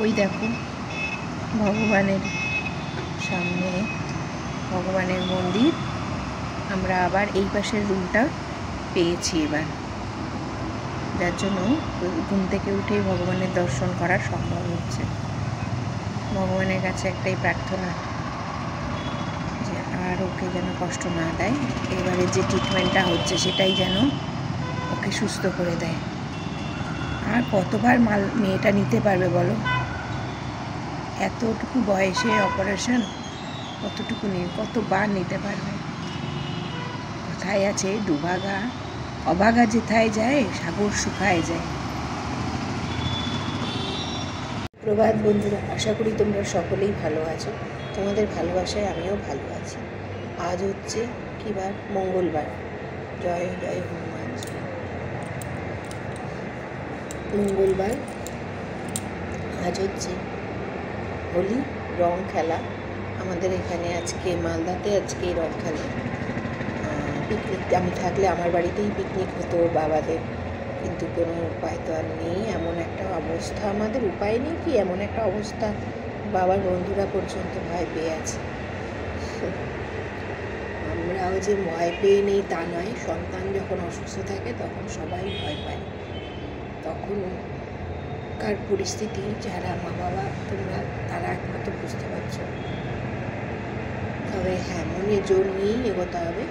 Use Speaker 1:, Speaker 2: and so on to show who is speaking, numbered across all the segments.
Speaker 1: ওই দেখো ভগবানের সামনে ভগবানের মন্দির। আমরা আবার এই পাশের রুমটা পেয়েছি এবার, যার জন্য ঘুম থেকে উঠেই ভগবানের দর্শন করা সম্ভব হচ্ছে। ভগবানের কাছে একটাই প্রার্থনা যে আর ওকে যেন কষ্ট না দেয়, এবারে যে ট্রিটমেন্টটা হচ্ছে সেটাই যেন ওকে সুস্থ করে দেয়। আর কতবার মেয়েটা নিতে পারবে বলো? এতটুকু বয়সে অপারেশন, কতবার নিতে পারবে? কথায় আছে দুভাগা অভাগা যেথায় যায় সাগর শুকায় যায়। প্রভাত বন্ধুরা, আশা করি তোমরা সকলেই ভালো আছো। তোমাদের ভালোবাসায় আমিও ভালো আছি। আজ হচ্ছে কি বার? মঙ্গলবার। জয় জয় হনুমান। মঙ্গলবার। আজ হচ্ছে হোলি, রং খেলা। আমাদের এখানে আজকে মালদাতে আজকে রং খেলা। পিকনিক, আমি থাকলে আমার বাড়িতেই পিকনিক হতো বাবাদের, কিন্তু কোনো উপায় তো আর নেই। এমন একটা অবস্থা, আমাদের উপায় নেই কি, এমন একটা অবস্থা বাবার বন্ধুরা পর্যন্ত ভয় পেয়ে আছে। আমরাও যে ভয় পেয়ে নেই তা নয়, সন্তান যখন অসুস্থ থাকে তখন সবাই ভয় পায়। তখন কার পরিস্থিতি, যারা মা বাবা তোমরা, তারা একমাত্র বুঝতে পারছো। তবে হ্যাঁ, মনে জোর নিয়েই এগোতে হবে।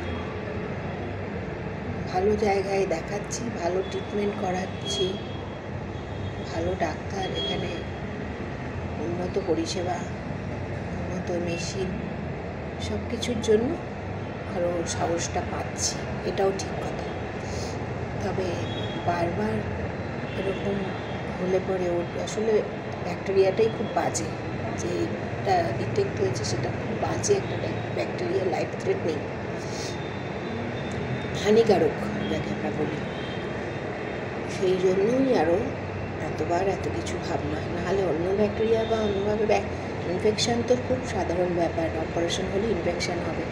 Speaker 1: ভালো জায়গায় দেখাচ্ছি, ভালো ট্রিটমেন্ট করাচ্ছি, ভালো ডাক্তার, এখানে উন্নত পরিষেবা, উন্নত মেশিন, সব কিছুর জন্য আরও সাহসটা পাচ্ছি, এটাও ঠিক কথা। তবে বারবার এরকম হলে পরে ওর আসলে ব্যাকটেরিয়াটাই খুব বাজে, যেটা ডিটেক্ট হয়েছে সেটা খুব বাজে একটা ব্যাকটেরিয়া, লাইফ থ্রেটনিং, হানিকারক যাকে আমরা বলি। সেই জন্যই আরও এতবার এত কিছু ভাবনা। নাহলে অন্য ব্যাকটেরিয়া বা অন্যভাবে ইনফেকশান তো খুব সাধারণ ব্যাপার, অপারেশন হলে ইনফেকশান হবে।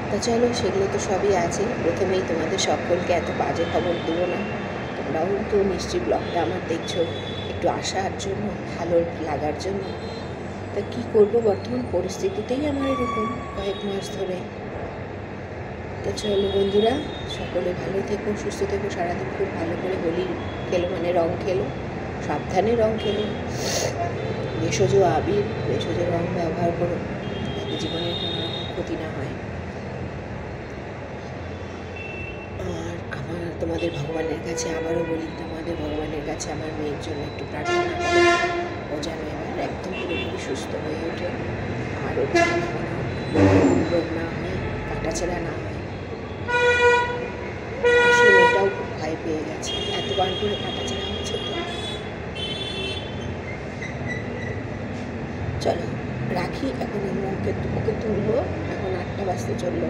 Speaker 1: তা চলো, সেগুলো তো সবই আছে। প্রথমেই তোমাদের সকলকে এত বাজে খবর দেবো না, তোমরাও তো নিশ্চয়ই ব্লগটা আমার দেখছো একটু আসার জন্য, ভালো লাগার জন্য। তা কী করবো, বর্তমান পরিস্থিতিতেই আমার এরকম কয়েক মাস ধরে। তো চলো বন্ধুরা, সকলে ভালো থেকো, সুস্থ থেকো, সারাদিন খুব ভালো করে হোলি খেলো, মানে রং খেলো, সাবধানে রং খেলো, ভেষজ আবির, ভেষজ রং ব্যবহার করো, যাতে জীবনের কোনো রকম ক্ষতি না হয়। আর তোমাদের ভগবানের কাছে আবারও বলি, তোমাদের ভগবানের কাছে আমার মেয়ের জন্য একটু প্রার্থনা করো, ও যেন এবার একদম পুরোপুরি সুস্থ হয়ে ওঠে, আর ওর রোগ না হয়, কাটাছেঁড়া না হয়। আসলে মেয়েটাও খুব ভয় পেয়ে গেছে, এতবার করে কাটাছেঁড়া হচ্ছে তো। চলো রাখি, এখন আমরা ওকে তুলবো, এখন 8টা বাজতে চললো।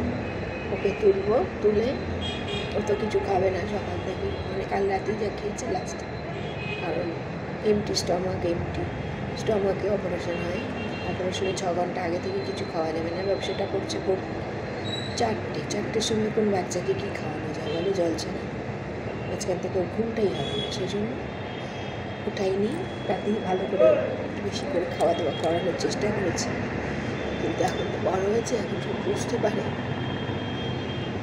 Speaker 1: ওকে তুলবো, তুলে ও তো কিছু খাবে না সকাল থেকে, মানে কাল রাতেই যা খেয়েছে লাস্ট, কারণ এমটি স্টমাকে অপারেশন হয়। অপারেশনের 6 ঘন্টা আগে থেকে কিছু খাওয়া যাবে না। ব্যবসাটা করছে 4টের সময় কোন বাচ্চাকে কী খাওয়ানো যায় বলো, জল ছাড়া? আজকাল থেকে ঘুমটাই হবে না, সেই জন্য উঠাইনি, রাতেই ভালো করে বেশি করে খাওয়া দাওয়া করানোর চেষ্টা করেছি। কিন্তু এখন তো বড় হয়েছে, এখন সব বুঝতে পারে,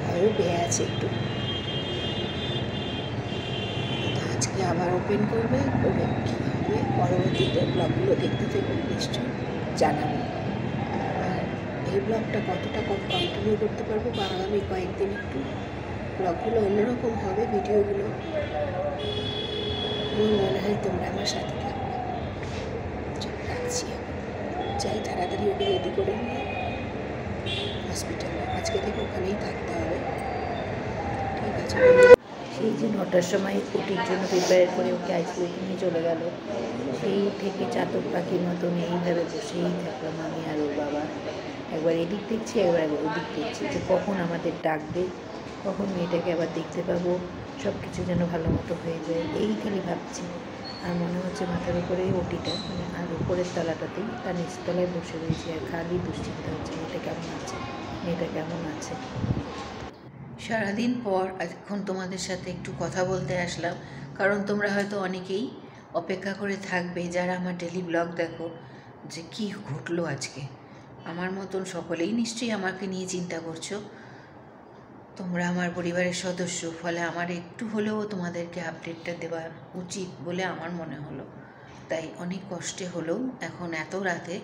Speaker 1: ভয়ও পেয়ে আছে একটু। আজকে আবার ওপেন করবে কী হবে, পরবর্তীতে ব্লগগুলো দেখতে থেকে নিশ্চয়ই জানাবো। আর এই ব্লগটা কতটা কন্টিনিউ করতে পারবো বা আগামী কয়েকদিন একটু ব্লগগুলো অন্যরকম হবে, ভিডিওগুলো। আমার মনে হয় তোমরা আমার সাথে থাকবে। রাখছি, চাই তাড়াতাড়ি ওকে রেডি করে নিয়ে হসপিটালে, আজকে থেকে ওখানেই থাকতে হবে। ঠিক আছে, সেই যে 9টার সময় ওটির জন্য প্রিপেয়ার করে ওকে আইসিইউতে নিয়ে চলে গেল, সেই থেকে চাতক পাখির মতন এইভাবে বসেই থাকলাম আমি আর ওর বাবা। একবার এদিক দেখছি, একবার ওদিক দেখছি, যে কখন আমাদের ডাকবে, কখন মেয়েটাকে আবার দেখতে পাবো, সব কিছু যেন ভালো মতো হয়ে যায়, এই খালি ভাবছি। আর মনে হচ্ছে মাথার উপরে ওটিটা, মানে আর উপরের তলাটাতেই, তার নিচের তলায় বসে রয়েছি, আর খালি দুশ্চিন্তা হচ্ছে মেয়েটা কেমন আছে। সারাদিন পর এখন তোমাদের সাথে একটু কথা বলতে আসলাম। কারণ তোমরা হয়তো অনেকেই অপেক্ষা করে থাকবে যারা আমার ডেলি ব্লগ দেখো যে কি ঘটলো আজকে। আমার মতন সকলেই নিশ্চয়ই আমাকে নিয়ে চিন্তা করছো। তোমরা আমার পরিবারের সদস্য, ফলে আমার একটু হলেও তোমাদেরকে আপডেটটা দেওয়া উচিত বলে আমার মনে হলো। তাই অনেক কষ্টে হলেও এখন এত রাতে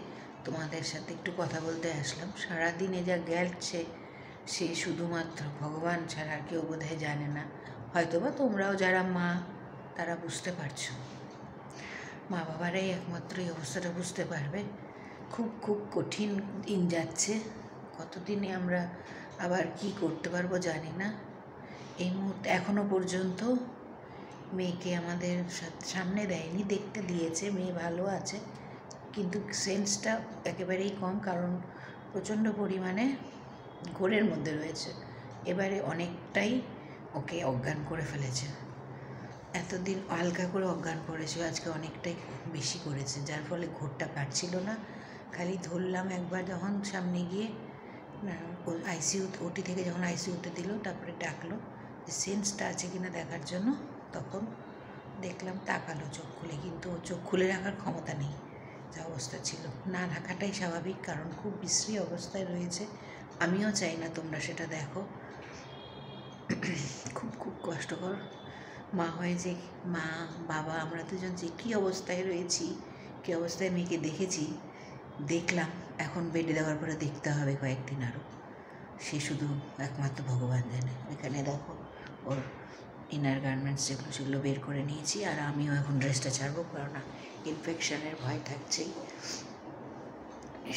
Speaker 1: তোমাদের সাথে একটু কথা বলতে আসলাম। সারাদিনে যা গেছে সে শুধুমাত্র ভগবান ছাড়া আর কেউ বোধহয় জানে না। হয়তোবা তোমরাও যারা মা তারা বুঝতে পারছো, মা বাবারাই একমাত্র এই অবস্থাটা বুঝতে পারবে। খুব খুব কঠিন দিন যাচ্ছে। কতদিনে আমরা আবার কি করতে পারবো জানি না। এই মুহূর্তে এখনও পর্যন্ত মেয়েকে আমাদের সামনে দেয়নি, দেখতে দিয়েছে, মেয়ে ভালো আছে, কিন্তু সেন্সটা একেবারেই কম, কারণ প্রচণ্ড পরিমাণে ঘোরের মধ্যে রয়েছে। এবারে অনেকটাই ওকে অজ্ঞান করে ফেলেছে। এতদিন হালকা করে অজ্ঞান করেছে, আজকে অনেকটাই বেশি করেছে, যার ফলে ঘোরটা কাটছিল না। খালি ধরলাম একবার যখন সামনে গিয়ে আইসিইউ ওটি থেকে যখন আইসিইউতে দিল, তারপরে ডাকলো যে সেন্সটা আছে কিনা দেখার জন্য, তখন দেখলাম তাকালো চোখ খুলে, কিন্তু ও চোখ খুলে রাখার ক্ষমতা নেই। যা অবস্থা ছিল, না রাখাটাই স্বাভাবিক, কারণ খুব বিশ্রী অবস্থায় রয়েছে। আমিও চাই না তোমরা সেটা দেখো। খুব খুব কষ্টকর। মা হয়ে যে মা বাবা আমরা দুজন যে কী অবস্থায় রয়েছি, কী অবস্থায় মেয়েকে দেখেছি, দেখলাম। এখন বেডে দেওয়ার পরে দেখতে হবে কয়েকদিন আরও, সে শুধু একমাত্র ভগবান জানে। এখানে দেখো ওর ইনার গার্মেন্টস যেগুলো সেগুলো বের করে নিয়েছি, আর আমিও এখন ড্রেসটা ছাড়বো, কারণ ইনফেকশানের ভয় থাকছেই।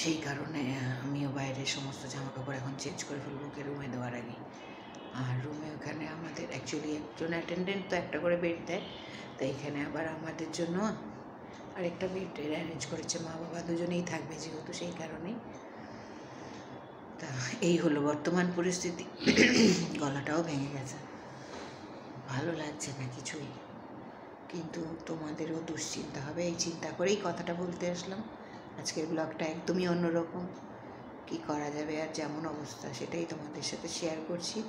Speaker 1: সেই কারণে আমিও বাইরের সমস্ত জামাকাপড় এখন চেঞ্জ করে ফেলবো ওকে রুমে দেওয়ার আগে। আর রুমে ওখানে আমাদের অ্যাকচুয়ালি একজন অ্যাটেন্ডেন্ট তো একটা করে বেড দেয়, তো এখানে আবার আমাদের জন্য আরেকটা বেড অ্যারেঞ্জ করেছে। মা বাবা দুজনেই থাকবে যেহেতু, সেই কারণেই। তা এই হলো বর্তমান পরিস্থিতি। গলাটাও ভেঙে গেছে, ভালো লাগছে না কিছুই, কিন্তু তোমাদেরও দুশ্চিন্তা হবে এই চিন্তা করেই কথাটা বলতে আসলাম। আজকের ব্লগটা একদমই অন্যরকম। কি করা যাবে, আর যেমন অবস্থা সেটাই তোমাদের সাথে শেয়ার করছি।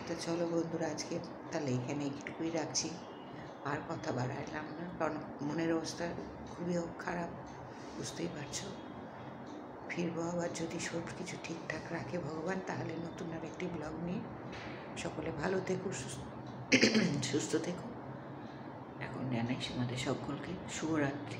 Speaker 1: তো চলো বন্ধুরা, আজকে তাহলে এখানে একটুকুই রাখছি, আর কথা বাড়াইলাম না, কারণ মনের অবস্থা খুবই খারাপ, বুঝতেই পারছো। ফিরবো আবার যদি সব কিছু ঠিকঠাক রাখে ভগবান, তাহলে নতুন আর একটি ব্লগ নিয়ে। সকলে ভালো থেকো, সুস্থ থেকো। এখন জানাই তোমাদের সকলকে শুভরাত্রি।